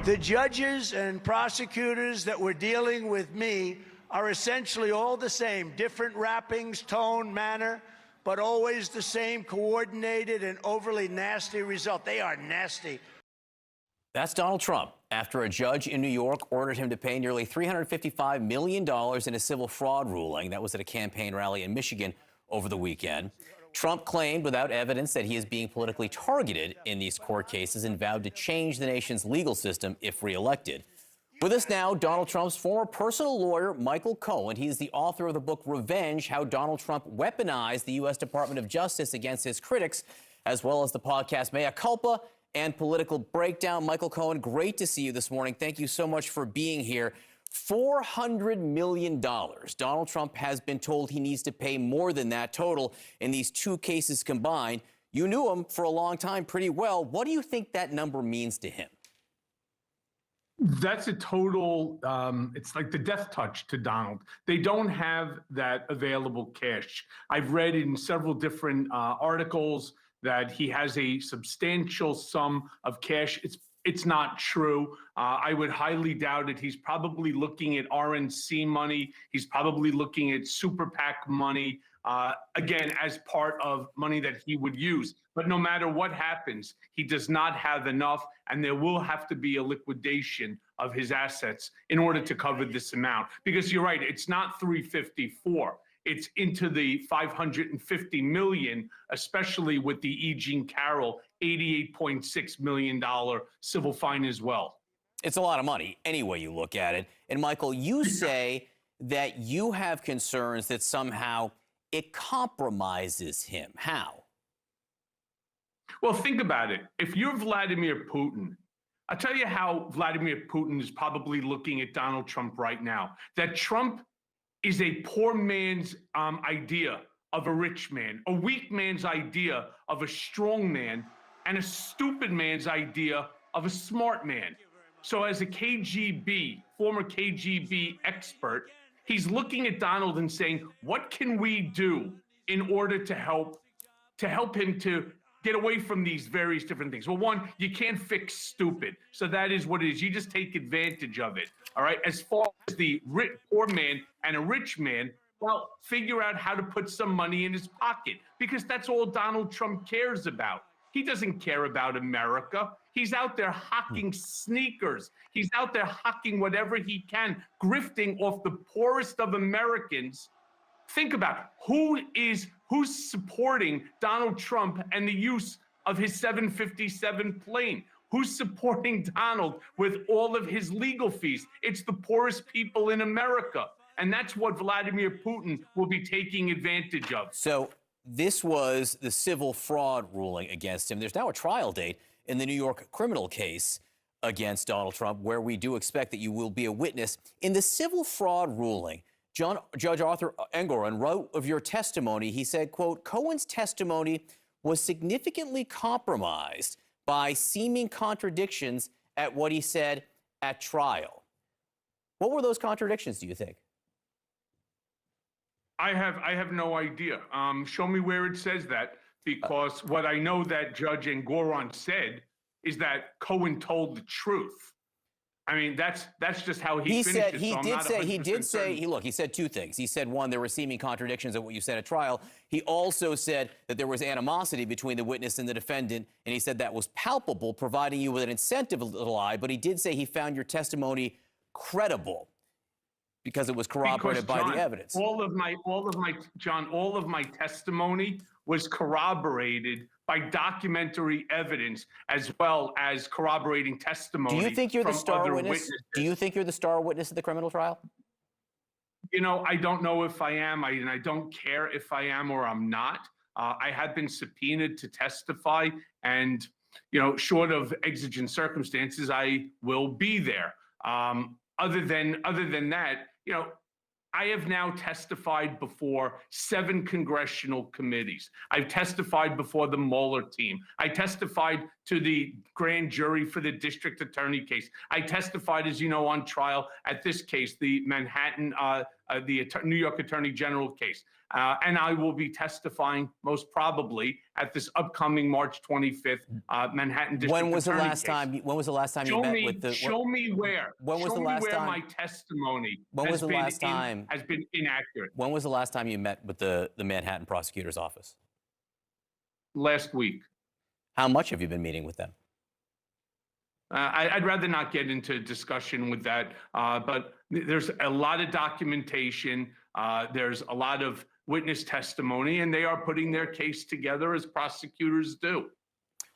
The judges and prosecutors that were dealing with me are essentially all the same, different wrappings, tone, manner, but always the same coordinated and overly nasty result. They are nasty. That's Donald Trump after a judge in New York ordered him to pay nearly $355 million in a civil fraud ruling. That was at a campaign rally in Michigan over the weekend. Trump claimed without evidence that he is being politically targeted in these court cases and vowed to change the nation's legal system if reelected. With us now, Donald Trump's former personal lawyer, Michael Cohen. He is the author of the book Revenge: How Donald Trump Weaponized the U.S. Department of Justice Against His Critics, as well as the podcast Mea Culpa and Political Breakdown. Michael Cohen, great to see you this morning. Thank you so much for being here. $400 million. Donald Trump has been told he needs to pay more than that total in these two cases combined. You knew him for a long time pretty well. What do you think that number means to him? That's a total, it's like the death touch to Donald. They don't have that available cash. I've read in several different articles that he has a substantial sum of cash. It's not true. I would highly doubt it. He's probably looking at RNC money. He's probably looking at super PAC money, again, as part of money that he would use. But no matter what happens, he does not have enough, and there will have to be a liquidation of his assets in order to cover this amount. Because you're right, it's not 354. It's into the 550 million, especially with the E. Jean Carroll $88.6 million civil fine as well. It's a lot of money, any way you look at it. And Michael, you say that you have concerns that somehow it compromises him. How? Well, think about it. If you're Vladimir Putin, I'll tell you how Vladimir Putin is probably looking at Donald Trump right now. That Trump is a poor man's idea of a rich man, a weak man's idea of a strong man, and a stupid man's idea of a smart man. So as a former KGB expert, he's looking at Donald and saying, what can we do in order to help him to get away from these various different things? Well, one, you can't fix stupid. So that is what it is. You just take advantage of it. All right. As far as the poor man and a rich man, well, figure out how to put some money in his pocket, because that's all Donald Trump cares about. He doesn't care about America. He's out there hawking sneakers. He's out there hawking whatever he can, grifting off the poorest of Americans. Think about who's supporting Donald Trump and the use of his 757 plane. Who's supporting Donald with all of his legal fees? It's the poorest people in America. And that's what Vladimir Putin will be taking advantage of. So this was the civil fraud ruling against him. There's now a trial date in the New York criminal case against Donald Trump, where we do expect that you will be a witness. In the civil fraud ruling, Judge Arthur Engoron wrote of your testimony, he said, quote, Cohen's testimony was significantly compromised by seeming contradictions at what he said at trial. What were those contradictions, do you think? I have no idea. Show me where it says that, because what I know that Judge Engoron said is that Cohen told the truth. I mean, that's just how he finished it. He said two things. He said, one, there were seeming contradictions at what you said at trial. He also said that there was animosity between the witness and the defendant, and he said that was palpable, providing you with an incentive to lie. But he did say he found your testimony credible because it was corroborated by the evidence. All of my testimony was corroborated by documentary evidence, as well as corroborating testimony. Do you think you're the star witness? Witnesses. Do you think you're the star witness at the criminal trial? You know, I don't know if I am, and I don't care if I am or I'm not. I have been subpoenaed to testify, and, you know, short of exigent circumstances, I will be there. Other than that, you know, I have now testified before 7 congressional committees. I've testified before the Mueller team. I testified to the grand jury for the district attorney case. I testified, as you know, on trial at this case, the Manhattan, New York Attorney General case. And I will be testifying most probably at this upcoming March 25th Manhattan District Attorney When was the last case. time? When was the last time you met with the? Show me where. When was show the me last where time? my testimony When was has the been last time? has been inaccurate. When was the last time you met with the Manhattan prosecutor's office? Last week. How much have you been meeting with them? I'd rather not get into discussion with that, but there's a lot of documentation. There's a lot of witness testimony, and they are putting their case together as prosecutors do.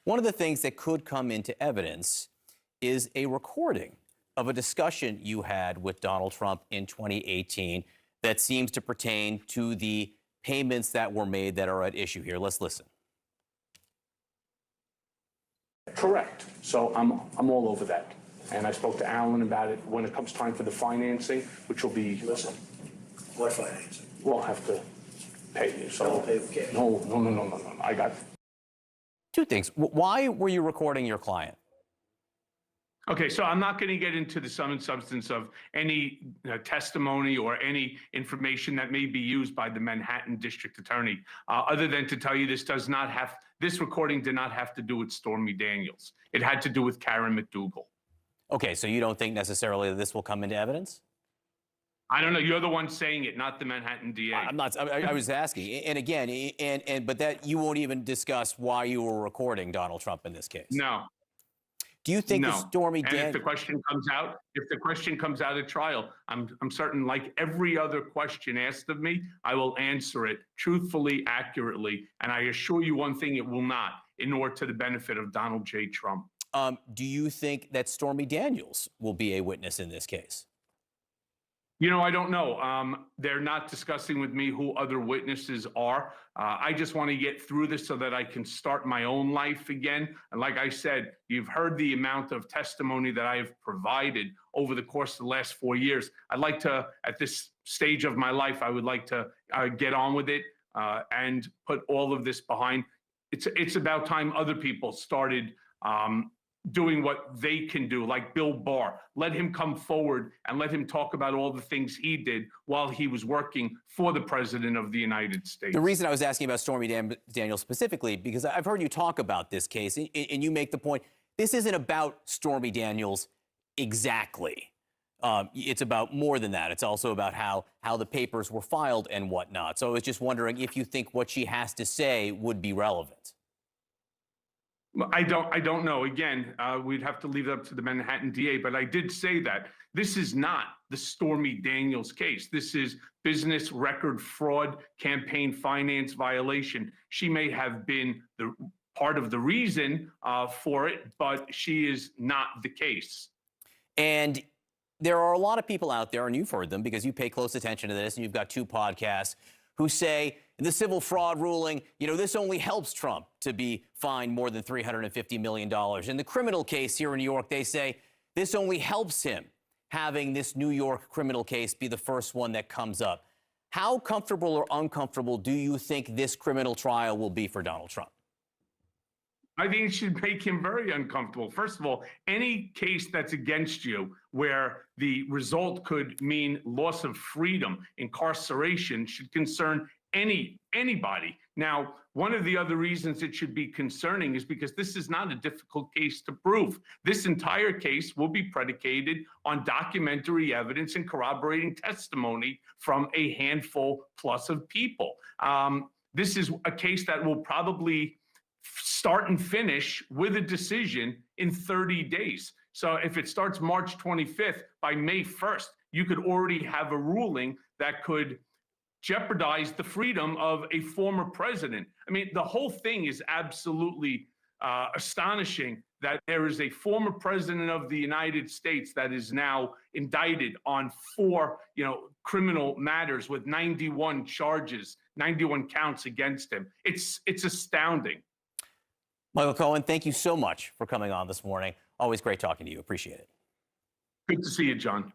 One of the things that could come into evidence is a recording of a discussion you had with Donald Trump in 2018 that seems to pertain to the payments that were made that are at issue here. Let's listen. Correct. So I'm all over that. And I spoke to Alan about it when it comes time for the financing, which will be. Listen, what financing? We'll have to pay you. So Don't pay with cash. No. I got. Two things. Why were you recording your client? Okay, so I'm not going to get into the sum and substance of any testimony or any information that may be used by the Manhattan District Attorney, other than to tell you this recording did not have to do with Stormy Daniels. It had to do with Karen McDougal. Okay, so you don't think necessarily that this will come into evidence? I don't know. You're the one saying it, not the Manhattan DA. I'm not. I was asking, and again, but that you won't even discuss why you were recording Donald Trump in this case. No. Do you think No. the Stormy And Daniels? if the question comes out at trial, I'm certain, like every other question asked of me, I will answer it truthfully, accurately, and I assure you one thing: it will not inure to the benefit of Donald J. Trump. Do you think that Stormy Daniels will be a witness in this case? You know, I don't know. They're not discussing with me who other witnesses are. I just want to get through this so that I can start my own life again. And like I said, you've heard the amount of testimony that I have provided over the course of the last 4 years. I'd like to, at this stage of my life, I would like to get on with it and put all of this behind. It's about time other people started doing what they can do, like Bill Barr. Let him come forward and let him talk about all the things he did while he was working for the President of the United States. The reason I was asking about Stormy Daniels specifically, because I've heard you talk about this case, and you make the point, this isn't about Stormy Daniels exactly. It's about more than that. It's also about how the papers were filed and whatnot. So I was just wondering if you think what she has to say would be relevant. I don't know. Again, we'd have to leave it up to the Manhattan DA, but I did say that this is not the Stormy Daniels case. This is business record fraud, campaign finance violation. She may have been the part of the reason for it, but she is not the case. And there are a lot of people out there, and you've heard them because you pay close attention to this, and you've got two podcasts, who say the civil fraud ruling, you know, this only helps Trump to be fined more than $350 million. In the criminal case here in New York, they say this only helps him having this New York criminal case be the first one that comes up. How comfortable or uncomfortable do you think this criminal trial will be for Donald Trump? I think it should make him very uncomfortable. First of all, any case that's against you where the result could mean loss of freedom, incarceration, should concern anybody. Now, one of the other reasons it should be concerning is because this is not a difficult case to prove. This entire case will be predicated on documentary evidence and corroborating testimony from a handful plus of people. This is a case that will probably start and finish with a decision in 30 days. So if it starts March 25th, by May 1st, you could already have a ruling that could jeopardize the freedom of a former president. I mean, the whole thing is absolutely astonishing that there is a former president of the United States that is now indicted on 4, criminal matters with 91 charges, 91 counts against him. It's astounding. Michael Cohen, thank you so much for coming on this morning. Always great talking to you. Appreciate it. Good to see you, John.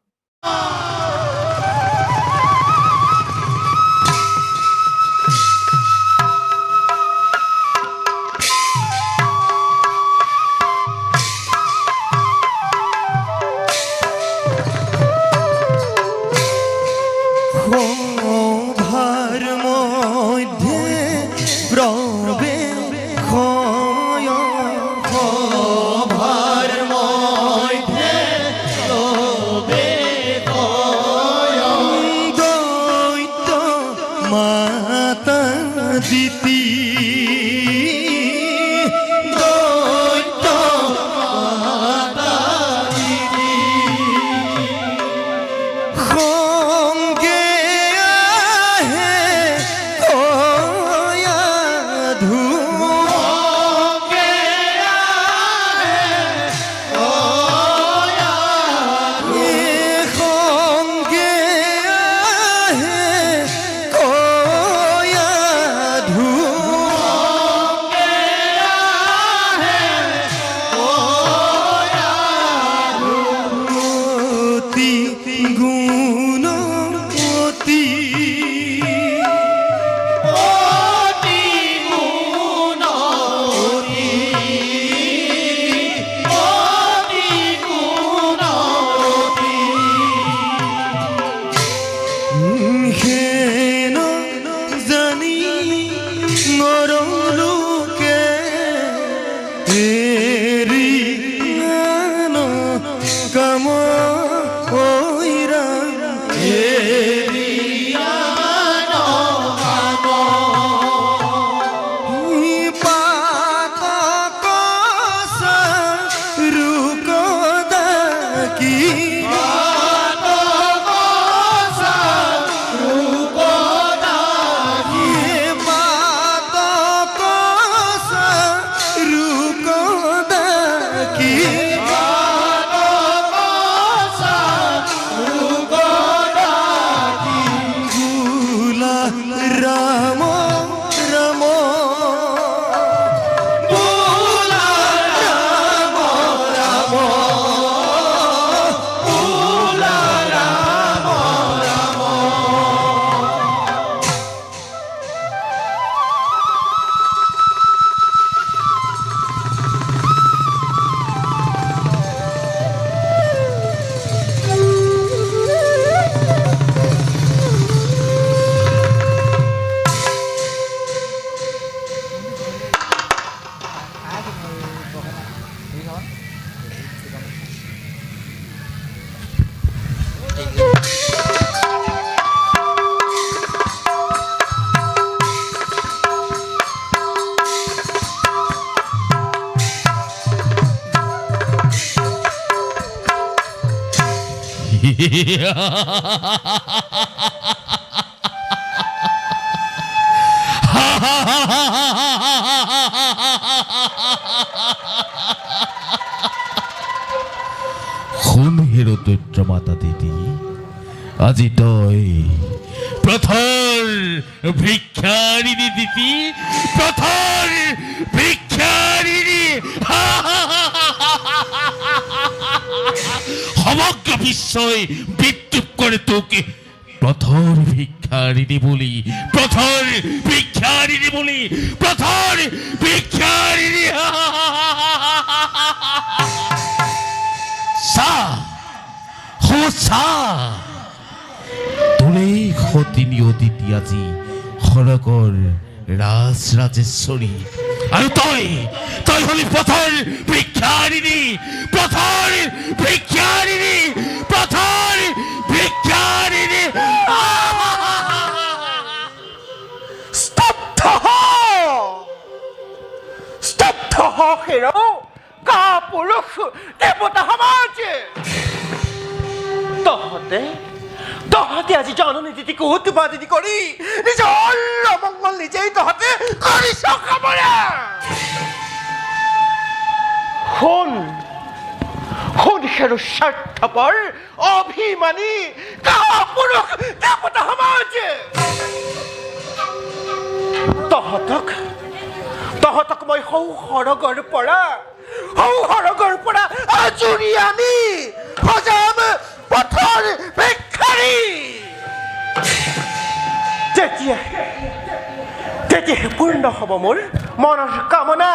তিতি শুনহিৰ দৈত্ৰ মাতা দিদি আজি তই প্ৰথৰ ভিক্ষাৰিণী দিদি প্ৰথৰ ভিক্ষাৰিণী সমগ্র বিশ্বই বিদ্রুপ করে তোকে প্রথর ভিক্ষারিণী বলি প্রথর ভিক্ষারিণী বলি প্রথর ভিক্ষারিণী সা হো সা তোলে খতিনি অতিথি আজি হৰকৰ ৰাজ ৰাজেশ্বৰী আৰু তই তই হলি পথৰ ভিক্ষাৰিণী পথৰ ভিক্ষাৰিণী পথৰ ভিক্ষাৰিণী স্তব্ধ হেৰ কাপুৰুষ দেৱতা সমাজ তহঁতে আজি জননী দিদিক উৎপাদিত কৰি নিজৰ অমংগল নিজেই তহঁতে কৰিছ খাবলে শুন হেৰ স্বাৰ্থপৰ অভিমানী কাপুৰুষ দেৱতা সমাজ তহঁতক মই সৌহৰগৰ পৰা আজুৰি আনি সজাম পথৰ ভিক্ষাৰী তেতিয়াহে পূৰ্ণ হ'ব মোৰ মনৰ কামনা